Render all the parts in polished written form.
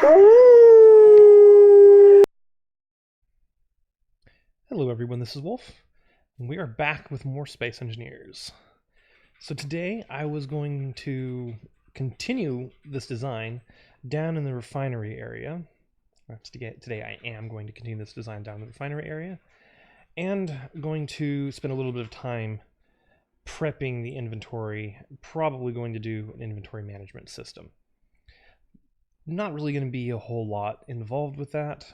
Hello everyone, this is Wolf, and we are back with more Space Engineers. So today I was going to continue this design down in the refinery area. Today I am going to continue this design down in the refinery area, and going to spend a little bit of time prepping the inventory, probably going to do an inventory management system. Not really going to be a whole lot involved with that.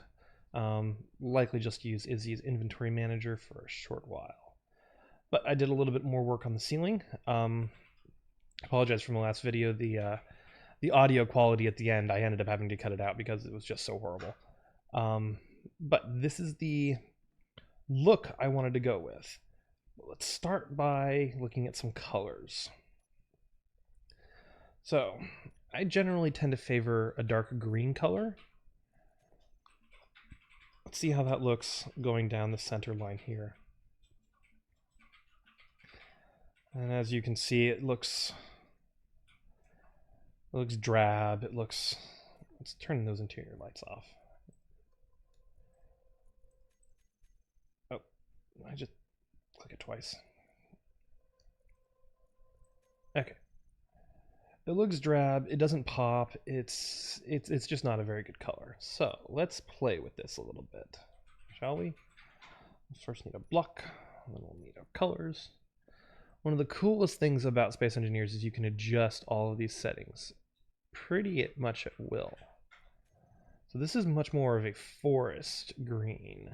Likely just use Izzy's inventory manager for a short while. But I did a little bit more work on the ceiling. Apologize from the last video. The audio quality at the end, I ended up having to cut it out because it was just so horrible. But this is the look I wanted to go with. Let's start by looking at some colors. So I generally tend to favor a dark green color. Let's see how that looks going down the center line here. And as you can see, it looks drab. Let's turn those interior lights off. Oh, I just click it twice. Okay. It looks drab, it doesn't pop, it's just not a very good color. So let's play with this a little bit, shall we? We'll first need a block, and then we'll need our colors. One of the coolest things about Space Engineers is you can adjust all of these settings pretty much at will. So this is much more of a forest green.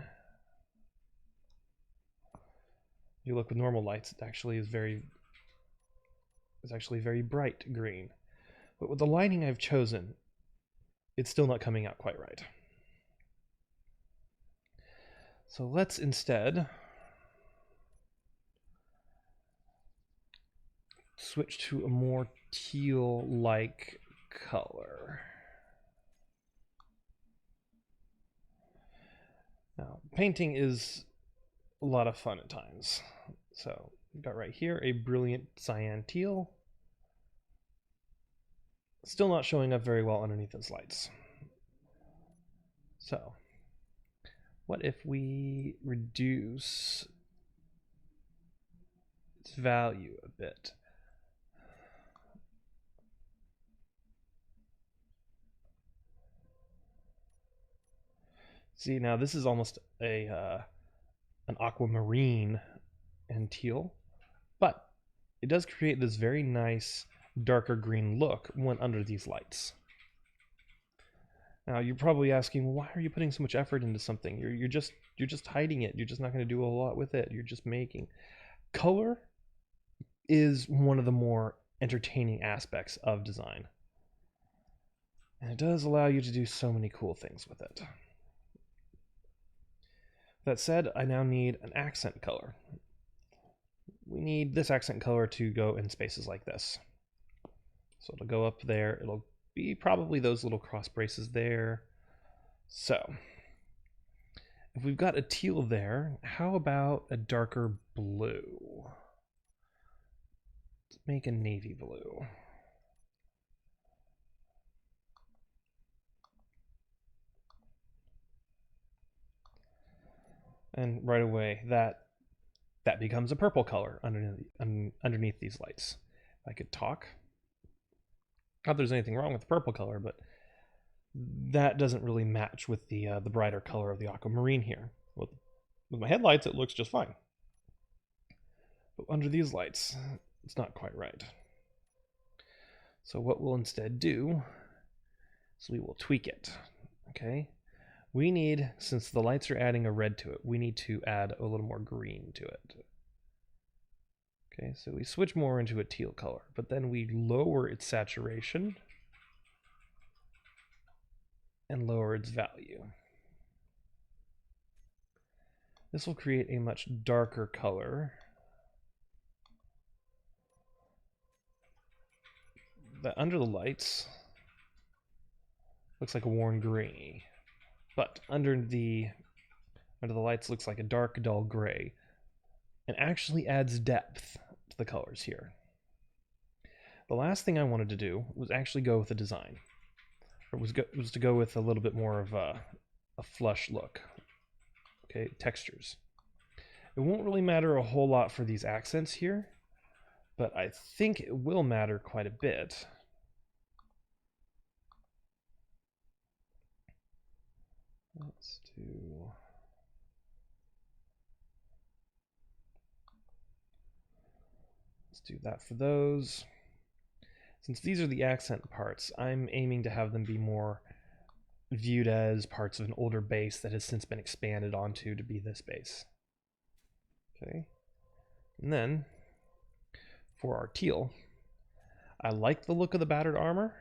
If you look with normal lights, it actually is very bright green. But with the lighting I've chosen, it's still not coming out quite right. So let's instead switch to a more teal-like color. Now, painting is a lot of fun at times. So we've got right here a brilliant cyan teal. Still not showing up very well underneath those lights. So what if we reduce its value a bit? See, now this is almost an aquamarine and teal, but it does create this very nice darker green look when under these lights. Now you're probably asking, well, why are you putting so much effort into something? You're just hiding it. You're just not going to do a lot with it. You're just making. Color is one of the more entertaining aspects of design, and it does allow you to do so many cool things with it. That said, I now need an accent color. We need this accent color to go in spaces like this. So it'll go up there. It'll be probably those little cross braces there. So if we've got a teal there, how about a darker blue? Let's make a navy blue. And right away, that becomes a purple color underneath these lights. I could talk. Not that there's anything wrong with the purple color, but that doesn't really match with the brighter color of the aquamarine here. With my headlights, it looks just fine. But under these lights, it's not quite right. So what we'll instead do is we will tweak it. Okay? We need, since the lights are adding a red to it, we need to add a little more green to it. Okay, so we switch more into a teal color, but then we lower its saturation and lower its value. This will create a much darker color that under the lights looks like a worn gray, but under the lights looks like a dark, dull gray, and actually adds depth to the colors here. The last thing I wanted to do was actually go with a design. was to go with a little bit more of a flush look. Okay, textures. It won't really matter a whole lot for these accents here, but I think it will matter quite a bit. Let's do that for those. Since these are the accent parts, I'm aiming to have them be more viewed as parts of an older base that has since been expanded onto to be this base. Okay. And then, for our teal, I like the look of the battered armor.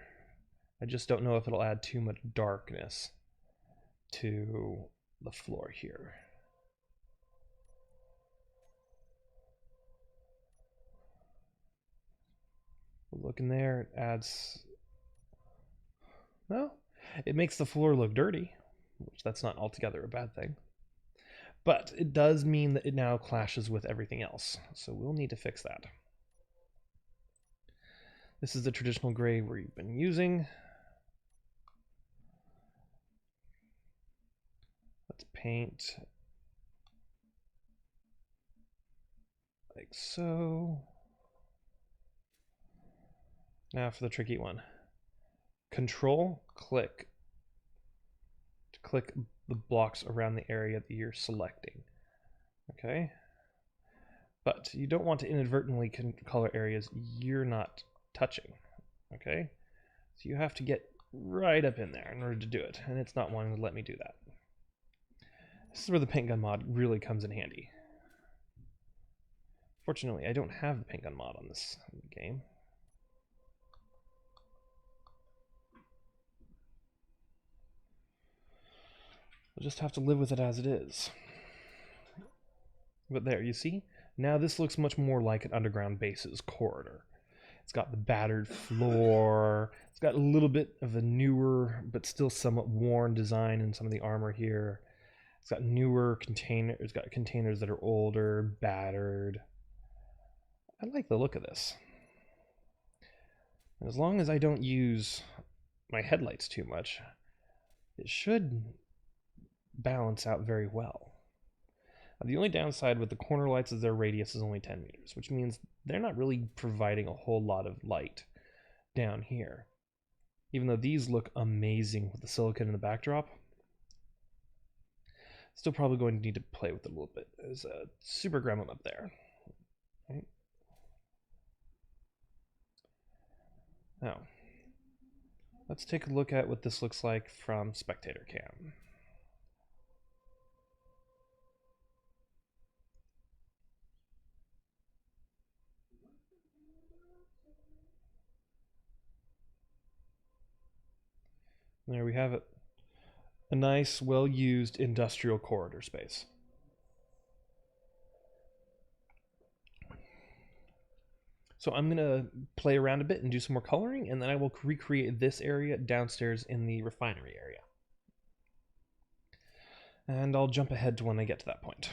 I just don't know if it'll add too much darkness to the floor here. Look in there, it adds, well, it makes the floor look dirty, which that's not altogether a bad thing. But it does mean that it now clashes with everything else, so we'll need to fix that. This is the traditional gray we've been using. Let's paint like so. Now for the tricky one. Control, click to click the blocks around the area that you're selecting. Okay? But you don't want to inadvertently color areas you're not touching. Okay? So you have to get right up in there in order to do it, and it's not wanting to let me do that. This is where the paint gun mod really comes in handy. Fortunately, I don't have the paint gun mod on this game. We'll just have to live with it as it is. But there, you see? Now this looks much more like an underground base's corridor. It's got the battered floor. It's got a little bit of a newer, but still somewhat worn design in some of the armor here. It's got newer containers. It's got containers that are older, battered. I like the look of this. And as long as I don't use my headlights too much, it should balance out very well. The only downside with the corner lights is their radius is only 10 meters, which means they're not really providing a whole lot of light down here. Even though these look amazing with the silicon in the backdrop, still probably going to need to play with it a little bit. There's a super gremlin up there. Right? Now, let's take a look at what this looks like from spectator cam. There we have it. A nice, well-used industrial corridor space. So I'm going to play around a bit and do some more coloring, and then I will recreate this area downstairs in the refinery area. And I'll jump ahead to when I get to that point.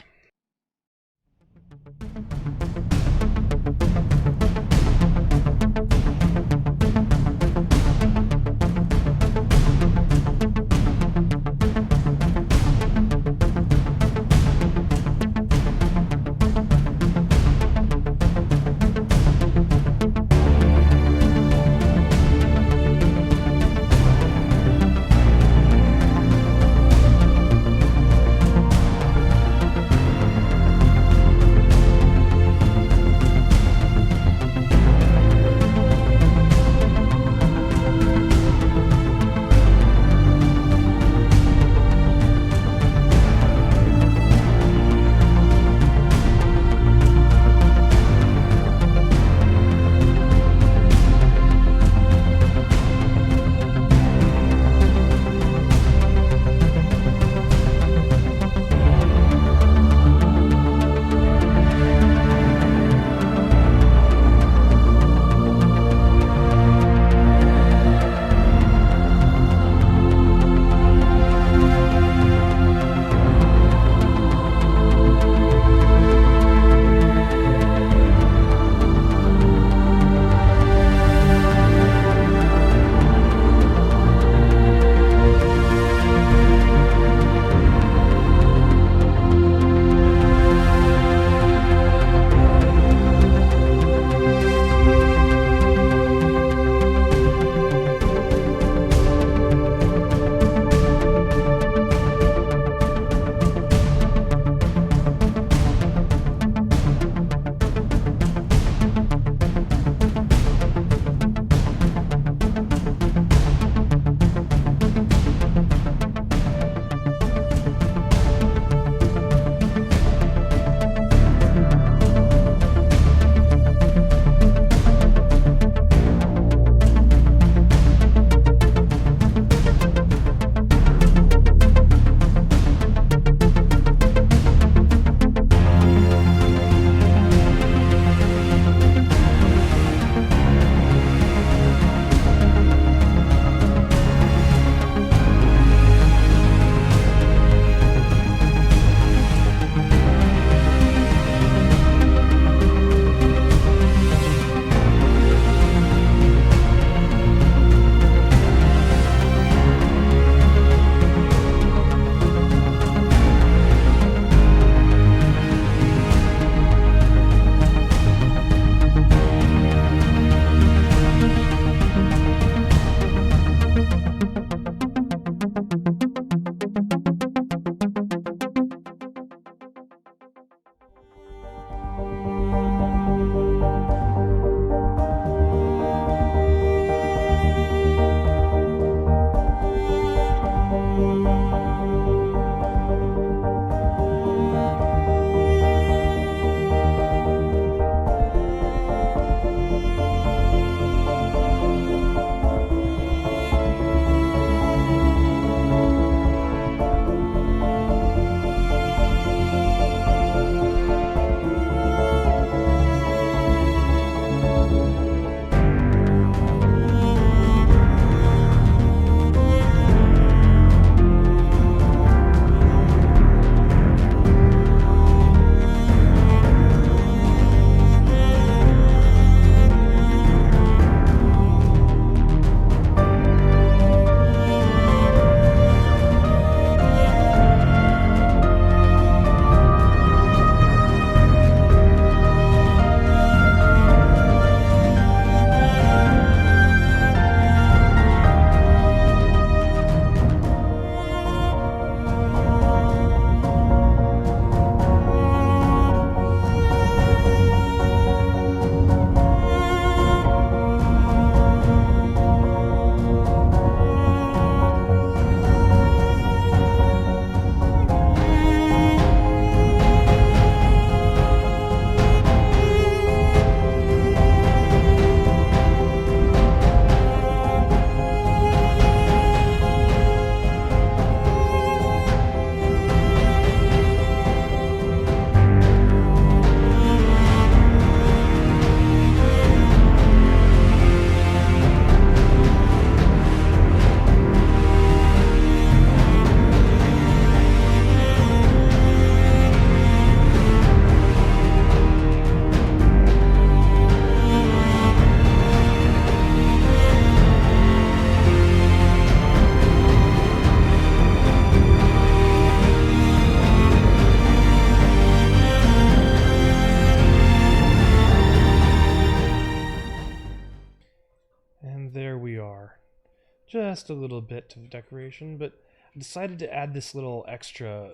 just a little bit of decoration, but I decided to add this little extra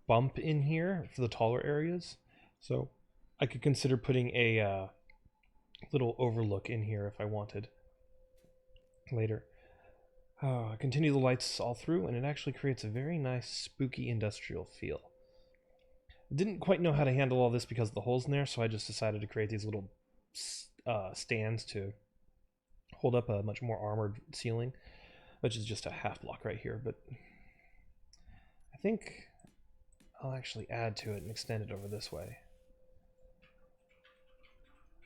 bump in here for the taller areas. So I could consider putting a little overlook in here if I wanted later. Continue the lights all through, and it actually creates a very nice, spooky industrial feel. I didn't quite know how to handle all this because of the holes in there, so I just decided to create these little stands to hold up a much more armored ceiling, which is just a half block right here. But I think I'll actually add to it and extend it over this way,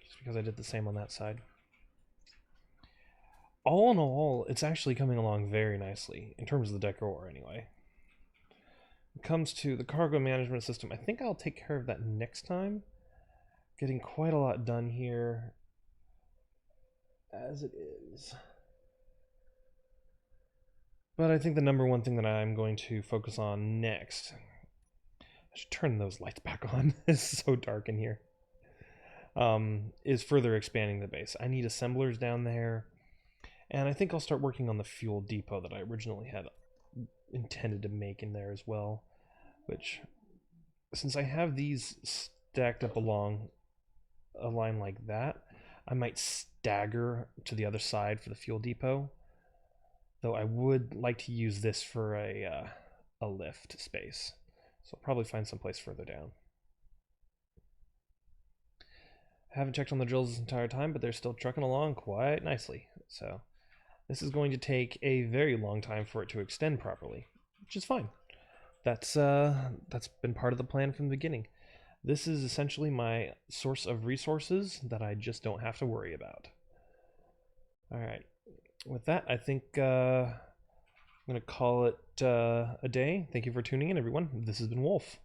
just because I did the same on that side. All in all, it's actually coming along very nicely, in terms of the decor anyway. When it comes to the cargo management system, I think I'll take care of that next time. Getting quite a lot done here, as it is. But I think the number one thing that I'm going to focus on next, I should turn those lights back on, it's so dark in here, is further expanding the base. I need assemblers down there. And I think I'll start working on the fuel depot that I originally had intended to make in there as well. Which, since I have these stacked up along a line like that, I might stagger to the other side for the fuel depot. Though I would like to use this for a lift space. So I'll probably find someplace further down. I haven't checked on the drills this entire time, but they're still trucking along quite nicely. So this is going to take a very long time for it to extend properly, which is fine. That's been part of the plan from the beginning. This is essentially my source of resources that I just don't have to worry about. All right. With that, I think I'm going to call it a day. Thank you for tuning in, everyone. This has been Wolf.